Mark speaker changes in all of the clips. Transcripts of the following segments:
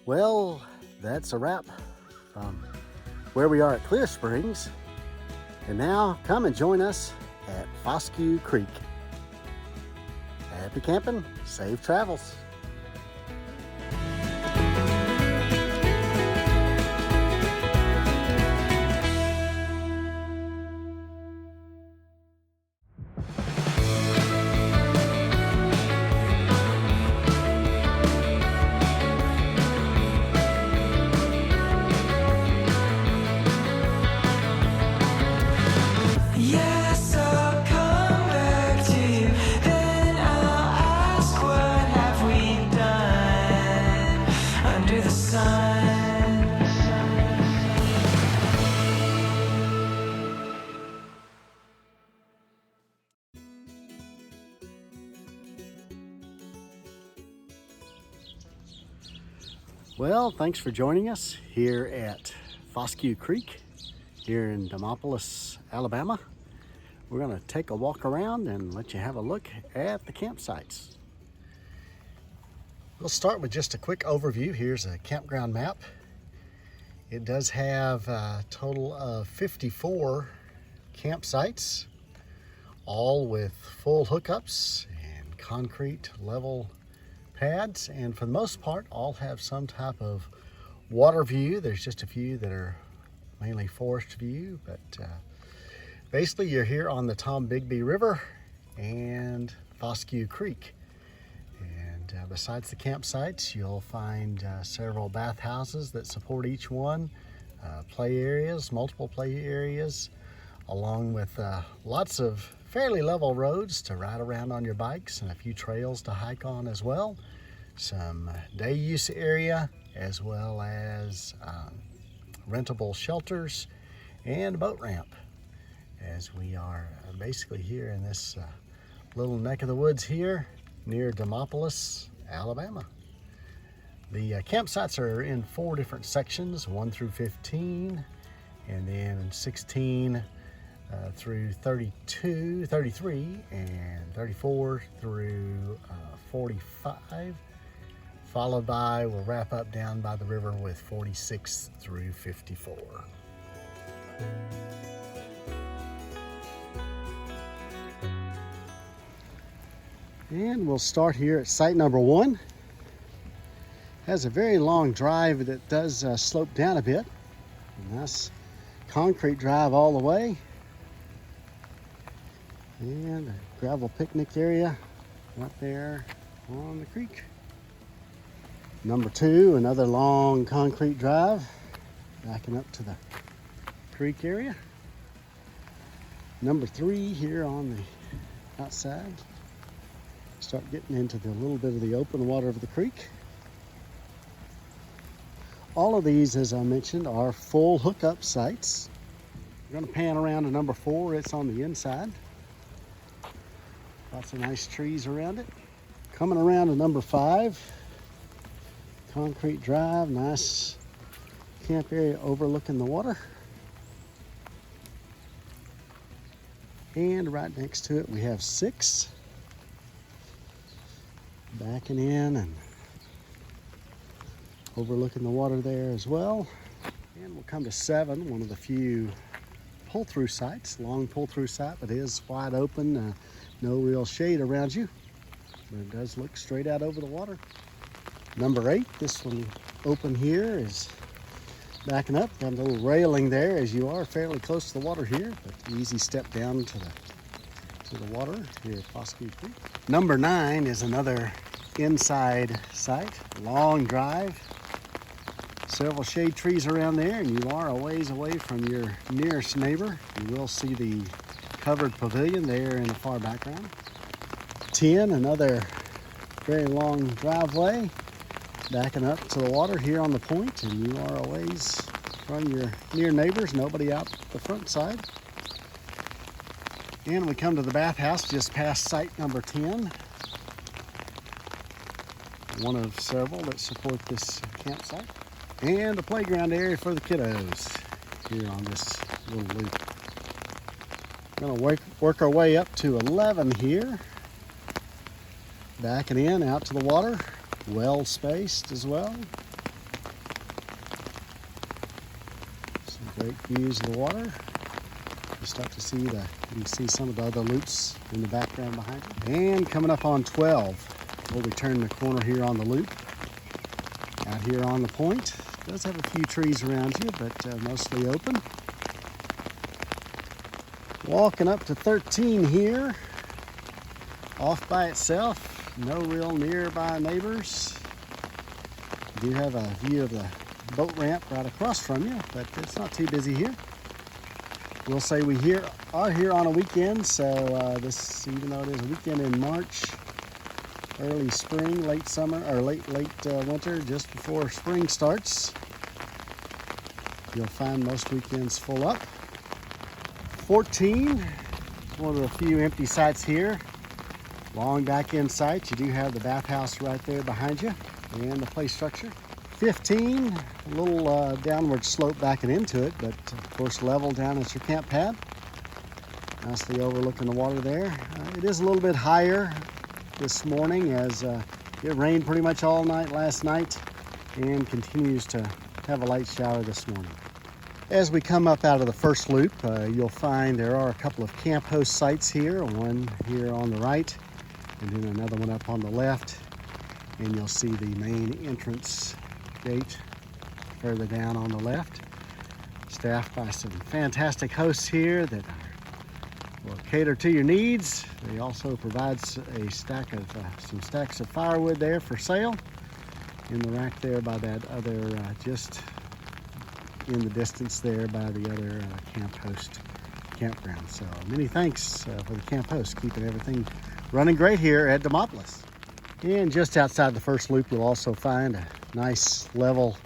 Speaker 1: Well, that's a wrap from where we are at Clear Springs. And now come and join us at Foscue Creek. Happy camping, safe travels.
Speaker 2: Yes, I'll come back to you. Then I'll ask, what have we done under the sun?
Speaker 1: Well, thanks for joining us here at Foscue Creek here in Demopolis, Alabama. We're going to take a walk around and let you have a look at the campsites. We'll start with just a quick overview. Here's a campground map. It does have a total of 54 campsites, all with full hookups and concrete level pads, and for the most part all have some type of water view. There's just a few that are mainly forest view, but basically you're here on the Tombigbee River and Foscue Creek. And besides the campsites, you'll find several bathhouses that support each one, play areas, multiple play areas, along with lots of fairly level roads to ride around on your bikes and a few trails to hike on as well. Some day use area, as well as rentable shelters and a boat ramp, as we are basically here in this little neck of the woods here near Demopolis, Alabama. The campsites are in 4 different sections, 1 through 15, and then 16 through 32, 33, and 34 through 45, followed by, we'll wrap up down by the river with 46 through 54. And we'll start here at site number 1. Has a very long drive that does slope down a bit. Nice concrete drive all the way. And a gravel picnic area right there on the creek. Number 2, another long concrete drive backing up to the creek area. Number 3 here on the outside. Start getting into the little bit of the open water of the creek. All of these, as I mentioned, are full hookup sites. We're going to pan around to number 4. It's on the inside. Lots of nice trees around it. Coming around to number 5. Concrete drive, nice camp area overlooking the water. And right next to it we have 6. Backing in and overlooking the water there as well. And we'll come to 7, one of the few pull-through sites, long pull-through site, but it is wide open, no real shade around you, but it does look straight out over the water. Number 8, this one open here is backing up, got a little railing there as you are fairly close to the water here, but easy step down to the water here at Foscue Creek. Number 9 is another inside site, long drive, several shade trees around there, and you are a ways away from your nearest neighbor. You will see the covered pavilion there in the far background. 10, another very long driveway backing up to the water here on the point, and you are a ways from your near neighbors, nobody out the front side. And we come to the bathhouse just past site number 10. One of several that support this campsite. And a playground area for the kiddos here on this little loop. We're going to work our way up to 11 here. Backing in out to the water, well spaced as well. Great views of the water. You start to see you can see some of the other loops in the background behind you. And coming up on 12, we'll be turning the corner here on the loop. Out here on the point, it does have a few trees around you, but mostly open. Walking up to 13 here, off by itself, no real nearby neighbors. You do have a view of the boat ramp right across from you, but it's not too busy here. We'll say we are here on a weekend, so this, even though it is a weekend in March, early spring, late summer, or late winter, just before spring starts, you'll find most weekends full up. 14, one of the few empty sites here. Long back end site. You do have the bathhouse right there behind you and the play structure. 15, a little downward slope backing into it, but of course level down at your camp pad. Nicely overlooking the water there. It is a little bit higher this morning as it rained pretty much all night last night and continues to have a light shower this morning. As we come up out of the first loop, you'll find there are a couple of camp host sites here, one here on the right and then another one up on the left, and you'll see the main entrance gate further down on the left, staffed by some fantastic hosts here that will cater to your needs. They also provide a stack of some stacks of firewood there for sale in the rack there by that other just in the distance there by the other camp host campground. So many thanks for the camp host keeping everything running great here at Demopolis. And just outside the first loop, you'll also find a nice level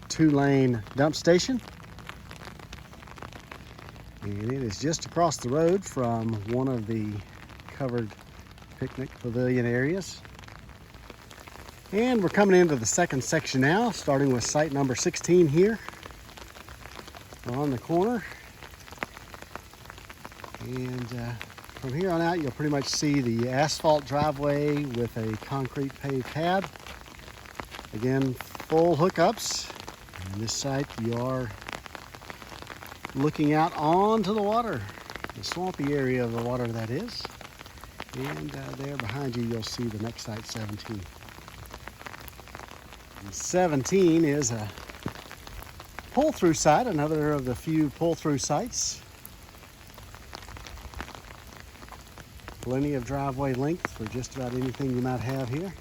Speaker 1: 2-lane dump station. And it is just across the road from one of the covered picnic pavilion areas. And we're coming into the second section now, starting with site number 16 here on the corner. And from here on out, you'll pretty much see the asphalt driveway with a concrete paved pad. Again, full hookups. And this site, you are looking out onto the water, the swampy area of the water that is. And there behind you, you'll see the next site, 17. And 17 is a pull-through site, another of the few pull-through sites. Plenty of driveway length for just about anything you might have here.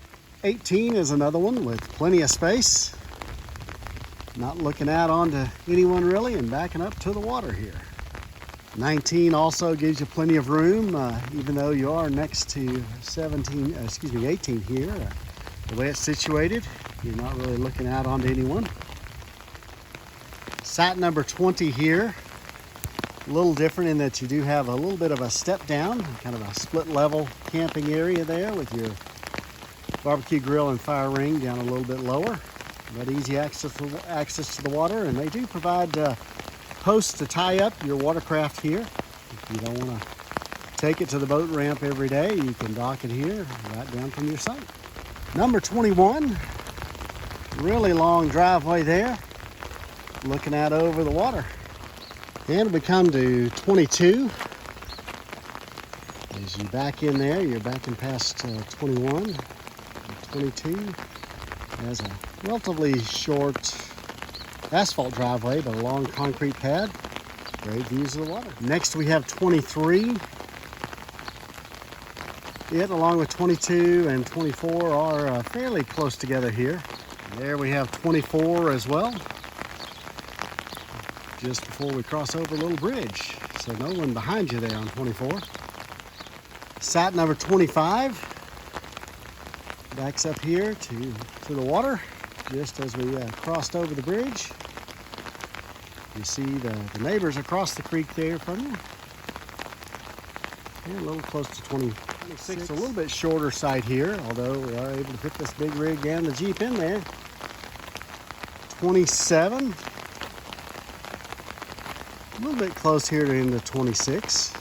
Speaker 1: 18 is another one with plenty of space. Not looking out onto anyone really and backing up to the water here. 19 also gives you plenty of room, even though you are next to 18 here. The way it's situated, you're not really looking out onto anyone. Site number 20 here, a little different in that you do have a little bit of a step down, kind of a split level camping area there with your barbecue grill and fire ring down a little bit lower. But easy access to the water, and they do provide posts to tie up your watercraft here. If you don't want to take it to the boat ramp every day, you can dock it here right down from your site. Number 21, really long driveway there, looking out over the water. And we come to 22. As you back in there, you're backing past 21. 22 has a relatively short asphalt driveway, but a long concrete pad. Great views of the water. Next we have 23. It, along with 22 and 24, are fairly close together here. There we have 24 as well, just before we cross over a little bridge. So no one behind you there on 24. Site number 25 backs up here to the water, just as we crossed over the bridge. You see the neighbors across the creek there from you. And a little close to 26, a little bit shorter site here, although we are able to fit this big rig and the Jeep in there. 27, a little bit close here to into 26.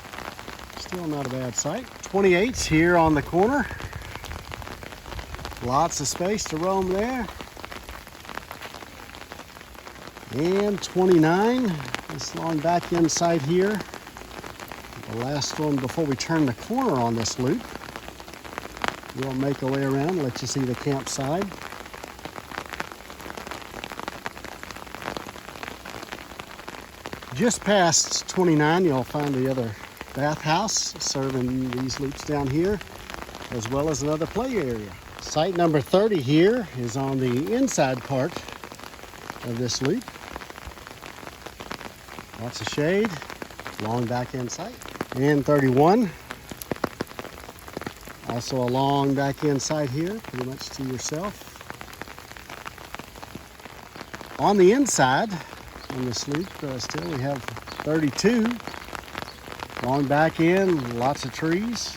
Speaker 1: Still not a bad site. 28's here on the corner. Lots of space to roam there. And 29, this long back end site here. The last one before we turn the corner on this loop. We'll make our way around and let you see the campsite. Just past 29, you'll find the other bathhouse serving these loops down here, as well as another play area. Site number 30 here is on the inside part of this loop. Lots of shade, long back end site. And 31, also a long back end site here, pretty much to yourself. On the inside, on this loop, still we have 32, long back end, lots of trees.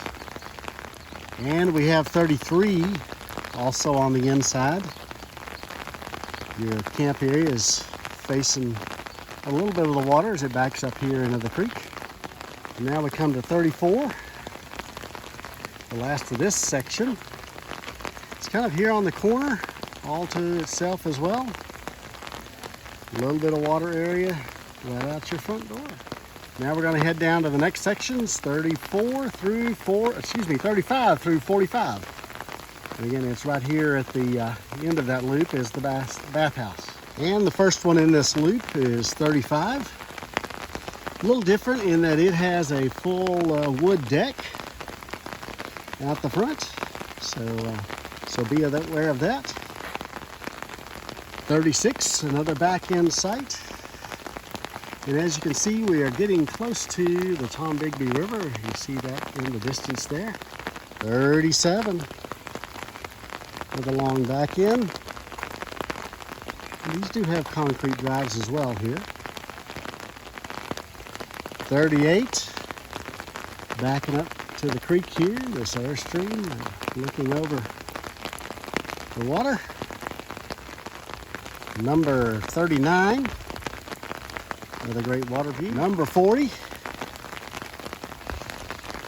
Speaker 1: And we have 33, also on the inside. Your camp area is facing a little bit of the water as it backs up here into the creek. And now we come to 34, the last of this section. It's kind of here on the corner, all to itself as well. A little bit of water area right out your front door. Now we're going to head down to the next sections, 35 through 45. And again, it's right here at the end of that loop is the bathhouse. And the first one in this loop is 35. A little different in that it has a full wood deck out the front. So be aware of that. 36, another back end site. And as you can see, we are getting close to the Tom Bigby River. You see that in the distance there. 37 with a long back end. And these do have concrete drives as well here. 38, backing up to the creek here, this airstream, looking over the water. Number 39, with a great water view. Number 40,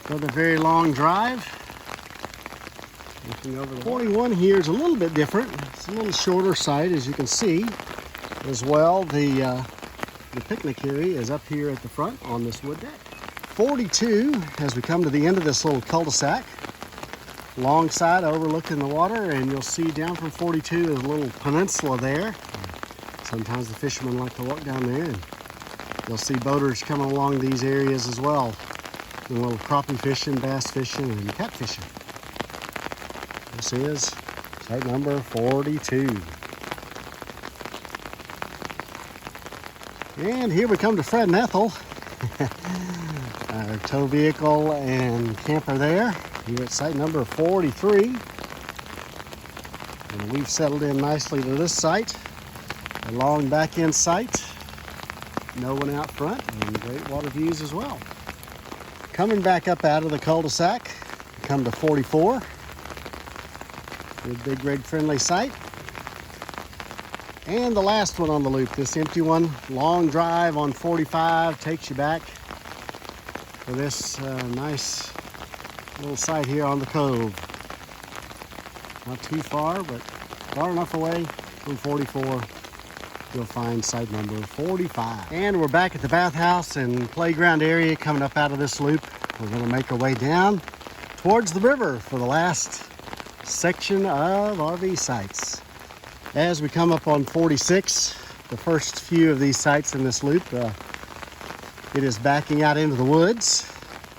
Speaker 1: another very long drive. Looking over the 41 here is a little bit different. It's a little shorter site, as you can see. As well, the picnic area is up here at the front on this wood deck. 42, as we come to the end of this little cul-de-sac, long side overlooking the water, and you'll see down from 42 is a little peninsula there. Sometimes the fishermen like to walk down there, and you'll see boaters coming along these areas as well. A little crappie fishing, bass fishing, and catfishing. This is site number 42. And here we come to Fred and Ethel. Our tow vehicle and camper there. Here at site number 43. And we've settled in nicely to this site. A long back end site. No one out front, and great water views as well. Coming back up out of the cul-de-sac, come to 44. Good big rig friendly site. And the last one on the loop, this empty one, long drive on 45, takes you back for this nice little site here on the cove. Not too far, but far enough away from 44. You'll find site number 45. And we're back at the bathhouse and playground area coming up out of this loop. We're going to make our way down towards the river for the last section of RV sites. As we come up on 46, the first few of these sites in this loop, it is backing out into the woods.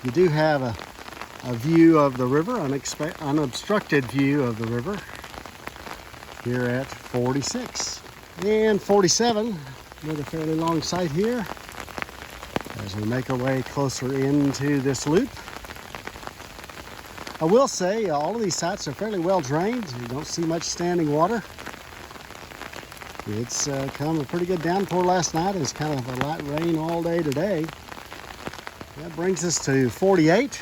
Speaker 1: You do have a view of the river, unobstructed view of the river here at 46. And 47, another fairly long site here as we make our way closer into this loop. I will say all of these sites are fairly well drained. You don't see much standing water. It's come a pretty good downpour last night. It's kind of a light rain all day today. That brings us to 48.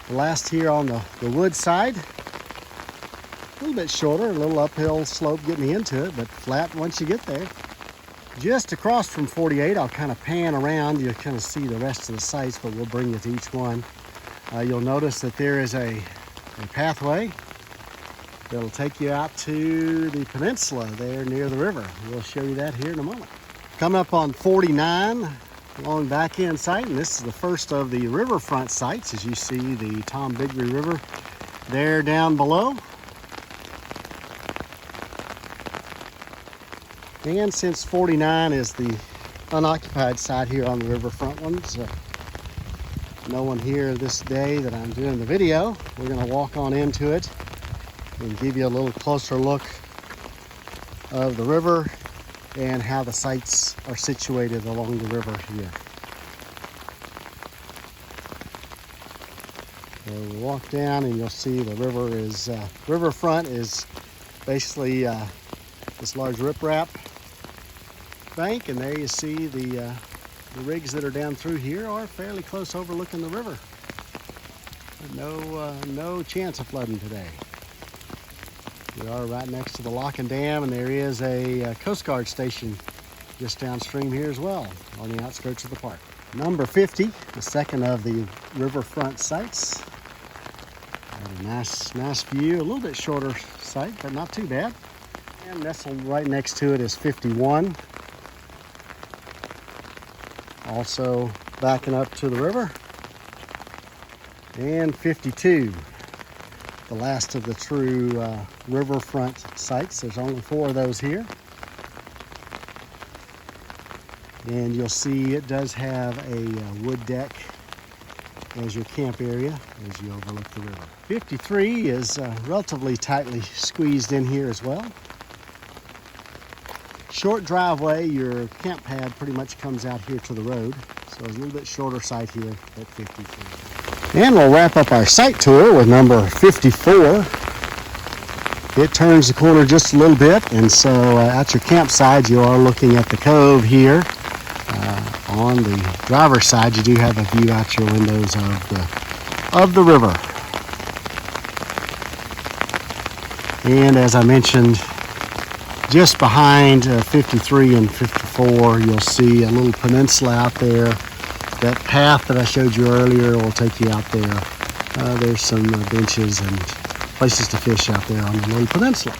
Speaker 1: The last here on the wood side. A little bit shorter, a little uphill slope getting into it, but flat once you get there. Just across from 48, I'll kind of pan around. You'll kind of see the rest of the sites, but we'll bring you to each one. You'll notice that there is a pathway that'll take you out to the peninsula there near the river. We'll show you that here in a moment. Coming up on 49 along back end site, and this is the first of the riverfront sites. As you see the Tom Bigby River there down below. And since 49 is the unoccupied site here on the riverfront ones, no one here this day that I'm doing the video, we're going to walk on into it and give you a little closer look of the river and how the sites are situated along the river here. So we'll walk down and you'll see the river is, riverfront is basically this large riprap bank, and there you see the rigs that are down through here are fairly close overlooking the river. No chance of flooding today. We are right next to the lock and dam, and there is a Coast Guard station just downstream here as well on the outskirts of the park. Number 50, the second of the riverfront sites. Got a nice view, a little bit shorter site, but not too bad. And nestled right next to it is 51. Also backing up to the river. And 52. The last of the true riverfront sites. There's only 4 of those here. And you'll see it does have a wood deck as your camp area as you overlook the river. 53 is relatively tightly squeezed in here as well. Short driveway, your camp pad pretty much comes out here to the road. So it's a little bit shorter site here at 53. And we'll wrap up our site tour with number 54. It turns the corner just a little bit, and so at your campsite you are looking at the cove here. On the driver's side you do have a view out your windows of the river. And as I mentioned, just behind 53 and 54 you'll see a little peninsula out there. That path that I showed you earlier will take you out there. There's some benches and places to fish out there on the little peninsula.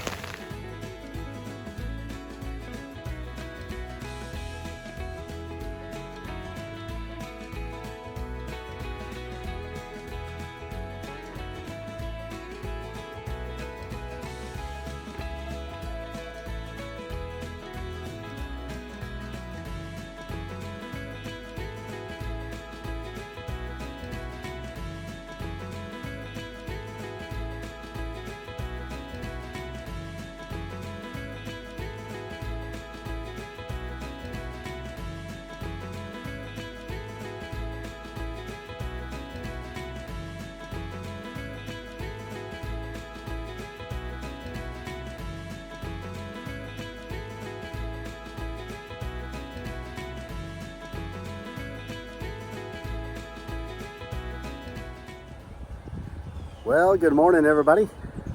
Speaker 1: Well, good morning, everybody.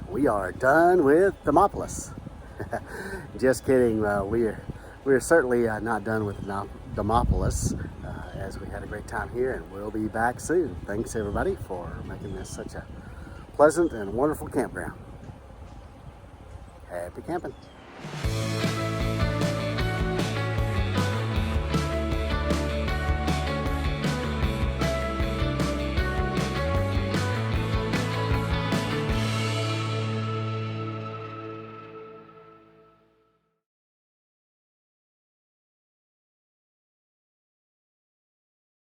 Speaker 1: We are done with Demopolis. Just kidding. We're certainly not done with Demopolis, as we had a great time here, and we'll be back soon. Thanks, everybody, for making this such a pleasant and wonderful campground. Happy camping.